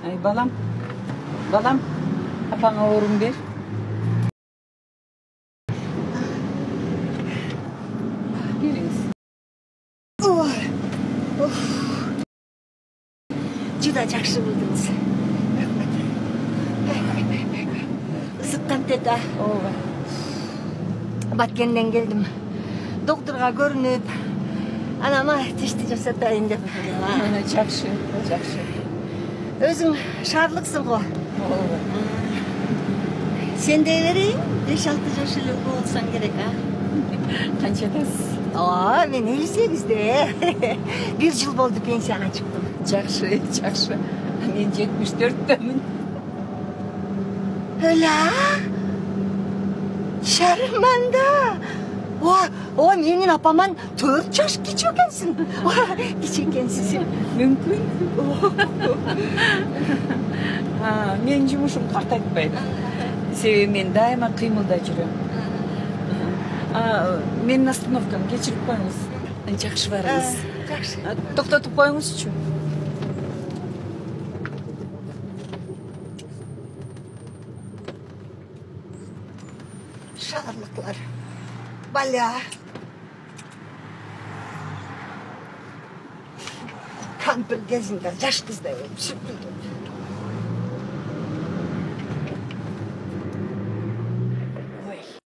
Ay balam. Balam. Apana orum ber. Beriniz. Juda жақсы болдыңыз. Isıtkan teta. Ооба. Batkenden geldim. Doktorga görünüp, anama tişti жасатайын деп. Жакшы, жакшы. Өзүң шаарлыксың го. Ооба. Сен де берейин, 5-6 жаш эле болсаң керек, а? Канчадасыз? Мен 58'de. 1 yıl oldu pensiyona çıktım. Жакшы, жакшы. Мен 74-төмүн. Öyle ha? Şarmanda. Menin apaman 4 yaş küçük ekensin. Küçük ekensin. Мүмкүн. Менин жумушум картайтпайт. Себеби мен дайыма кыймылда жүрөм. Менин остановкам кечирип коюңуз. Жакшы барыңыз. Жақсы. Токтотуп коюңузчу. Şarlıklar. Bala. Kampır gezinde yaş kızda ölmüş.